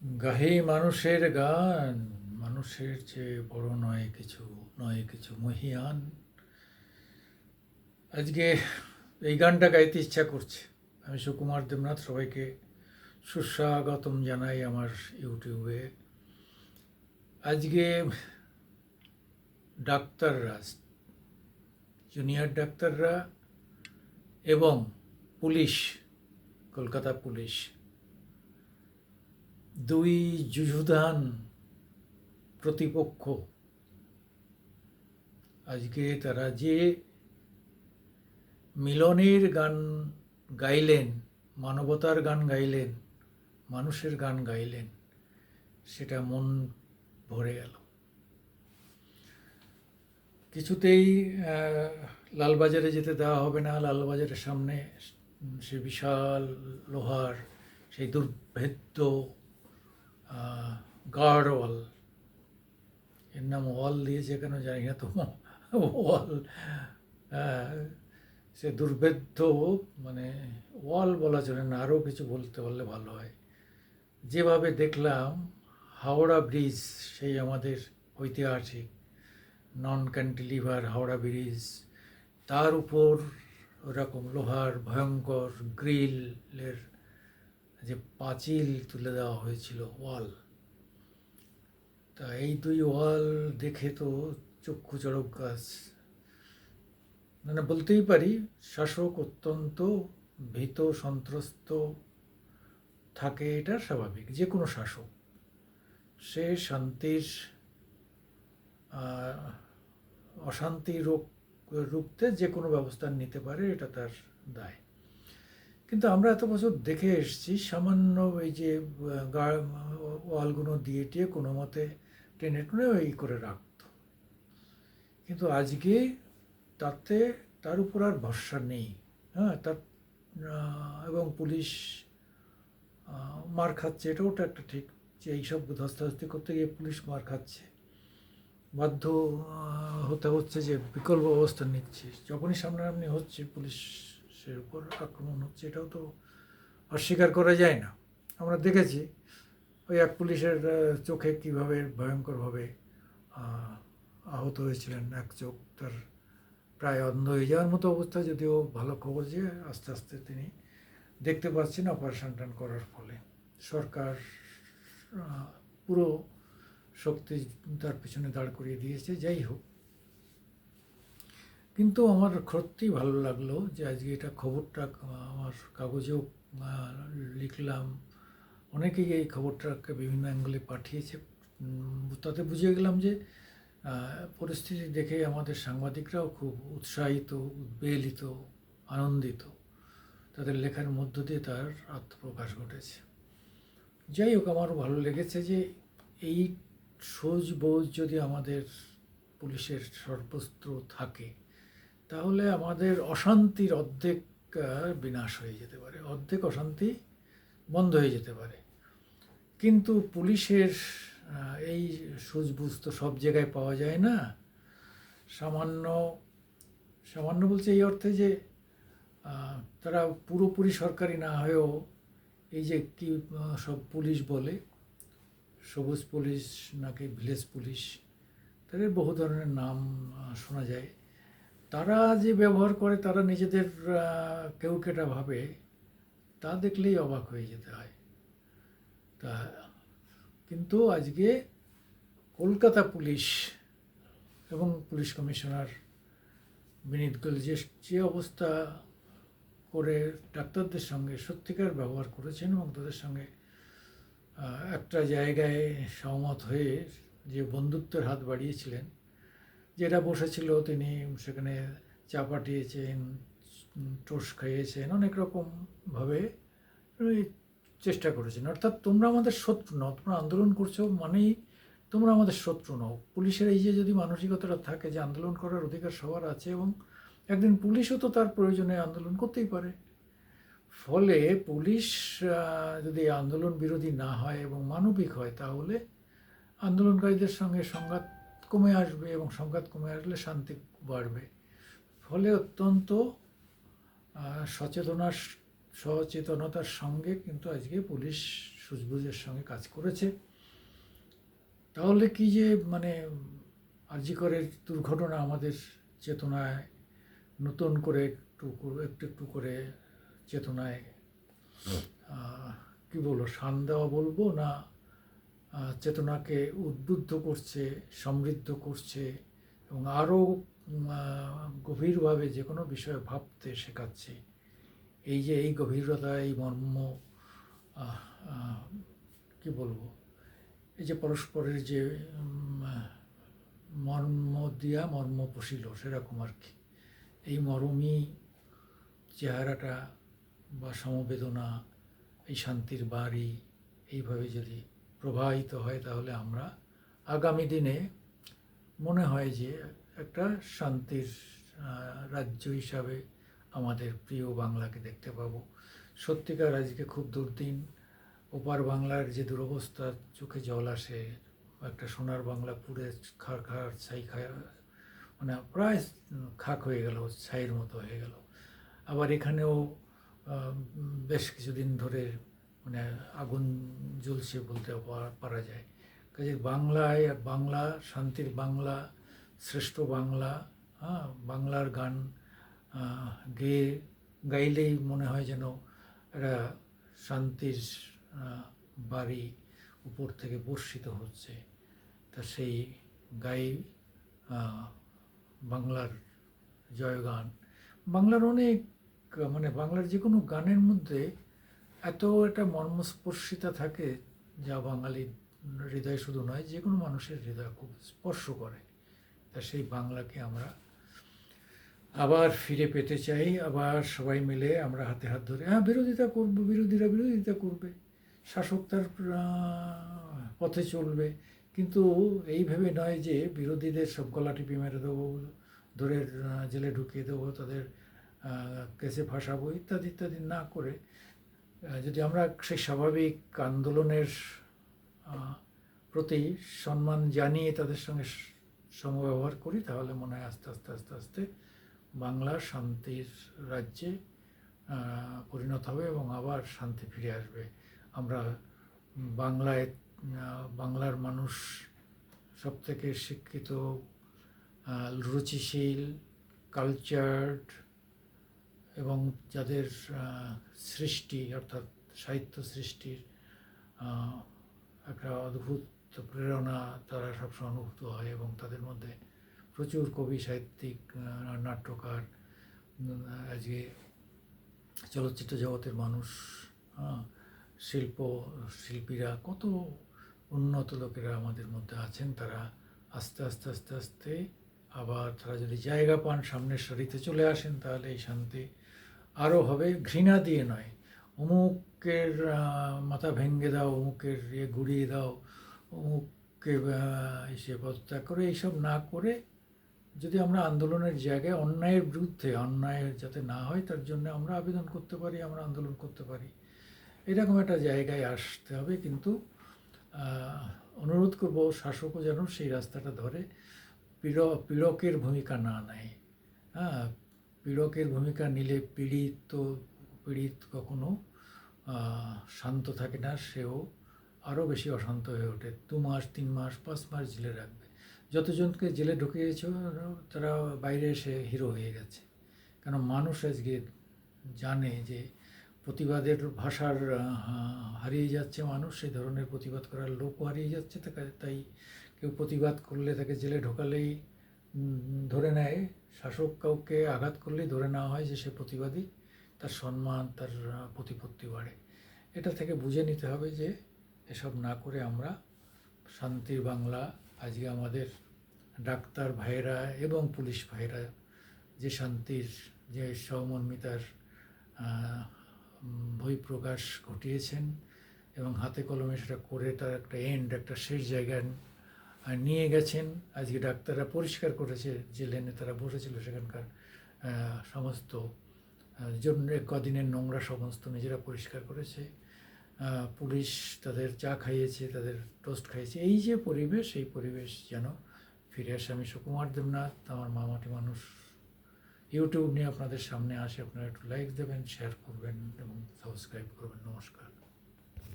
গাহে মানুষের গান, মানুষের চেয়ে বড় নয় কিছু মহিয়ান। আজকে এই গানটা গাইতে ইচ্ছা করছে। আমি সুকুমার দেবনাথ, সবাইকে সুস্বাগতম জানাই আমার ইউটিউবে। আজকে ডাক্তাররা, জুনিয়র ডাক্তাররা এবং পুলিশ, কলকাতা পুলিশ, দুই যুযুধান প্রতিপক্ষ আজকে তারা যে মিলনের গান গাইলেন, মানবতার গান গাইলেন, মানুষের গান গাইলেন, সেটা মন ভরে গেল। কিছুতেই লালবাজারে যেতে দেওয়া হবে না। লালবাজারের সামনে সে বিশাল লোহার সেই দুর্ভেদ্য গার্ড ওয়াল, এর নাম ওয়াল দিয়েছে কেন জানি না তো, ওয়াল, সে দুর্ভেদ্য, মানে ওয়াল বলা চলে না, আরও কিছু বলতে পারলে ভালো হয়। যেভাবে দেখলাম হাওড়া ব্রিজ, সেই আমাদের ঐতিহাসিক নন ক্যান্টিলিভার হাওড়া ব্রিজ, তার উপর ওরকম লোহার ভয়ঙ্কর গ্রিলের যে পাঁচিল তুলে দেওয়া হয়েছিল, ওয়াল, তা এই দুই ওয়াল দেখে তো চক্ষু চড়ক গাছ। মানে বলতেই পারি শাসক অত্যন্ত ভীত সন্ত্রস্ত থাকে, এটা স্বাভাবিক। যে কোনো শাসক সে শান্তির অশান্তি রুখতে যে কোনো ব্যবস্থা নিতে পারে, এটা তার দায়। কিন্তু আমরা এত বছর দেখে এসেছি সামান্য এই যে ওয়ালগুলো দিয়ে টিয়ে কোনো মতে টেনে টুনে এই করে রাখত। কিন্তু আজকে তাতে তার উপর আর ভরসা নেই। হ্যাঁ, তার এবং পুলিশ মার খাচ্ছে, এটাও তো একটা ঠিক, যে এইসব ধস্তাধস্তি করতে গিয়ে পুলিশ মার খাচ্ছে, বাধ্য হতে হচ্ছে যে বিকল্প অবস্থা নিচ্ছে। যখনই সামনাসামনি হচ্ছে পুলিশের উপর আক্রমণ হচ্ছে, এটাও তো অস্বীকার করা যায় না। আমরা দেখেছি ওই এক পুলিশের চোখে কীভাবে ভয়ঙ্করভাবে আহত হয়েছিলেন, এক চোখ তার প্রায় অন্ধ হয়ে যাওয়ার মতো অবস্থা। যদিও ভালো খবর যে আস্তে আস্তে তিনি দেখতে পাচ্ছেন অপারেশন টান করার ফলে। সরকার পুরো শক্তি তার পিছনে দাঁড় করিয়ে দিয়েছে। যাই হোক, কিন্তু আমার সত্যিই ভালো লাগলো যে আজকে এটা খবরটা আমার কাগজেও লিখলাম, অনেকেই এই খবরটাকে বিভিন্ন অ্যাঙ্গেলে পাঠিয়েছে। তাতে বুঝে গেলাম যে পরিস্থিতি দেখে আমাদের সাংবাদিকরাও খুব উৎসাহিত, উদ্বেলিত, আনন্দিত। তাদের লেখার মধ্য দিয়ে তার আত্মপ্রকাশ ঘটেছে। যাই হোক, আমারও ভালো লেগেছে যে এই সোজবোজ যদি আমাদের পুলিশের সর্বস্ত্র থাকে, তাহলে আমাদের অশান্তির অর্ধেক বিনাশ হয়ে যেতে পারে, অর্ধেক অশান্তি বন্ধ হয়ে যেতে পারে। কিন্তু পুলিশের এই সুজবুজ তো সব জায়গায় পাওয়া যায় না। সামান্য সামান্য বলছে এই অর্থে যে তারা পুরোপুরি সরকারি না হয়েও এই যে কি সব পুলিশ বলে, সবুজ পুলিশ নাকি ভিলেজ পুলিশ, তাদের বহু ধরনের নাম শোনা যায়। তারা যে ব্যবহার করে, তারা নিজেদের কেউ কেটা ভাবে, তা দেখলেই অবাক হয়ে যেতে হয়। তা কিন্তু আজকে কলকাতা পুলিশ এবং পুলিশ কমিশনার বিনীত গোয়েল যে অবস্থা করে ডাক্তারদের সঙ্গে সত্যিকার ব্যবহার করেছেন এবং তাদের সঙ্গে একটা জায়গায় সহমত হয়ে যে বন্ধুত্বের হাত বাড়িয়েছিলেন, যেটা বসেছিল তিনি সেখানে চা পাঠিয়েছেন, টোস খাইয়েছেন, অনেক রকমভাবে চেষ্টা করেছেন। অর্থাৎ তোমরা আমাদের শত্রু নও, তোমরা আন্দোলন করছো মানেই তোমরা আমাদের শত্রু নও। পুলিশের এই যে যদি মানসিকতাটা থাকে যে আন্দোলন করার অধিকার সবার আছে, এবং একদিন পুলিশও তো তার প্রয়োজনে আন্দোলন করতেই পারে। ফলে পুলিশ যদি আন্দোলন বিরোধী না হয় এবং মানবিক হয়, তাহলে আন্দোলনকারীদের সঙ্গে সংঘাত কমে আসবে, এবং সংঘাত কমে আসলে শান্তি বাড়বে। ফলে অত্যন্ত সচেতনতার সঙ্গে কিন্তু আজকে পুলিশ সূঝবুঝের সঙ্গে কাজ করেছে। তাহলে কি যে মানে আরজি করের দুর্ঘটনা আমাদের চেতনায় নতুন করে একটু একটু করে চেতনায় কি বলবো, শান দেওয়া বলবো না, চেতনাকে উদ্বুদ্ধ করছে, সমৃদ্ধ করছে এবং আরও গভীরভাবে যে কোনো বিষয়ে ভাবতে শেখাচ্ছে। এই যে এই গভীরতা, এই মর্ম, কি বলবো, এই যে পরস্পরের যে মর্ম দিয়া মর্ম পশিল সেরকম আর কি, এই মরমই চেহারাটা বা সমবেদনা, এই শান্তির বাড়ি এইভাবে যদি প্রবাহিত হয় তাহলে আমরা আগামী দিনে মনে হয় যে একটা শান্তির রাজ্য হিসাবে আমাদের প্রিয় বাংলাকে দেখতে পাবো। সত্যিকার আজকে খুব দুর্দিন, ওপার বাংলার যে দুরবস্থা, চোখে জল আসে। একটা সোনার বাংলা পুড়ে খার ছাই খায়, মানে প্রায় খাক হয়ে গেল, ছাইয়ের মতো হয়ে গেল। আবার এখানেও বেশ কিছুদিন ধরে মানে আগুন জ্বলছে বলতে পারা যায়। কাজে বাংলায়, বাংলা শান্তির বাংলা, শ্রেষ্ঠ বাংলা, হ্যাঁ, বাংলার গান গাইলেই মনে হয় যেন একটা শান্তির বাড়ি উপর থেকে বর্ষিত হচ্ছে। তা সেই গাই বাংলার জয়গান। বাংলার অনেক মানে বাংলার যে কোনো গানের মধ্যে এত একটা মর্মস্পর্শিতা থাকে যা বাঙালি হৃদয় শুধু নয়, যে কোনো মানুষের হৃদয় খুব স্পর্শ করে। তা সেই বাংলাকে আমরা আবার ফিরে পেতে চাই। আবার সবাই মিলে আমরা হাতে হাত ধরে, হ্যাঁ, বিরোধিতা করব, বিরোধীরা বিরোধিতা করবে, শাসক তার পথে চলবে, কিন্তু এই ভেবে নয় যে বিরোধীদের সব গলা টিপে মেরে দেবো, ধরে জেলে ঢুকিয়ে দেবো, তাদের কেসে ফাঁসাবো ইত্যাদি ইত্যাদি না করে যদি আমরা সেই স্বাভাবিক আন্দোলনের প্রতি সম্মান জানিয়ে তাদের সঙ্গে সমব্যবহার করি, তাহলে মনে হয় আস্তে আস্তে আস্তে আস্তে বাংলা শান্তির রাজ্যে পরিণত হবে এবং আবার শান্তি ফিরে আসবে। আমরা বাংলায়, বাংলার মানুষ সবথেকে শিক্ষিত, রুচিশীল, কালচার্ড এবং যাদের সৃষ্টি অর্থাৎ সাহিত্য সৃষ্টির একটা অদ্ভুত প্রেরণা তারা সবসময় অনুভূত হয় এবং তাদের মধ্যে প্রচুর কবি, সাহিত্যিক, নাট্যকার, আজকে চলচ্চিত্র জগতের মানুষ, শিল্পীরা, কত উন্নত লোকেরা আমাদের মধ্যে আছেন। তারা আস্তে আস্তে আস্তে আস্তে আবার তারা যদি জায়গা পান, সামনের সারিতে চলে আসেন, তাহলে এই শান্তি আরও হবে। ঘৃণা দিয়ে নয়, অমুকের মাথা ভেঙে দাও, অমুকের গুড়িয়ে দাও, অমুককে এসে পদত্যাগ করে, এইসব না করে যদি আমরা আন্দোলনের জায়গায় অন্যায়ের বিরুদ্ধে, অন্যায় যাতে না হয় তার জন্য আমরা আবেদন করতে পারি, আমরা আন্দোলন করতে পারি, এরকম একটা জায়গায় আসতে হবে। কিন্তু অনুরোধ করব শাসকও যেন সেই রাস্তাটা ধরে, পীড়কের ভূমিকা না নেয়। হ্যাঁ, পীড়কের ভূমিকা নিলে পীড়িত কখনো শান্ত থাকে না, সেও আরও বেশি অশান্ত হয়ে ওঠে। 2 মাস, 3 মাস, 5 মাস জেলে রাখবে। যতজনকে জেলে ঢুকিয়েছ তারা বাইরে এসে হিরো হয়ে গেছে। কেন মানুষ আজকে জানে যে প্রতিবাদের ভাষার হারিয়ে যাচ্ছে মানুষ, সেই ধরনের প্রতিবাদ করার লোকও হারিয়ে যাচ্ছে। তাই কেউ প্রতিবাদ করলে তাকে জেলে ঢোকালেই ধরে নেয়, শাসক কাউকে আঘাত করলেই ধরে নেওয়া হয় যে সে প্রতিবাদী, তার সম্মান, তার প্রতিপত্তি বাড়ে। এটা থেকে বুঝে নিতে হবে যে এসব না করে আমরা শান্তির বাংলা, আজকে আমাদের ডাক্তার ভাইয়েরা এবং পুলিশ ভাইয়েরা যে শান্তির, যে সহমর্মিতার বহিঃপ্রকাশ ঘটিয়েছেন এবং হাতে কলমে সেটা করে তার একটা একটা শেষ জায়গায় নিয়ে গেছেন। আজকে ডাক্তাররা পরিষ্কার করেছে, যে লেনে তারা বসেছিল সেখানকার সমস্ত কদিনের নোংরা সমস্ত নিজেরা পরিষ্কার করেছে। পুলিশ তাদের চা খাইয়েছে, তাদের টোস্ট খাইয়েছে। এই যে পরিবেশ, এই পরিবেশ যেন ফিরে আসে। আমি সুকুমার দেবনাথ, আমার মামাটি মানুষ ইউটিউব নিয়ে আপনাদের সামনে আসে। আপনারা একটু লাইক দেবেন, শেয়ার করবেন এবং সাবস্ক্রাইব করবেন। নমস্কার।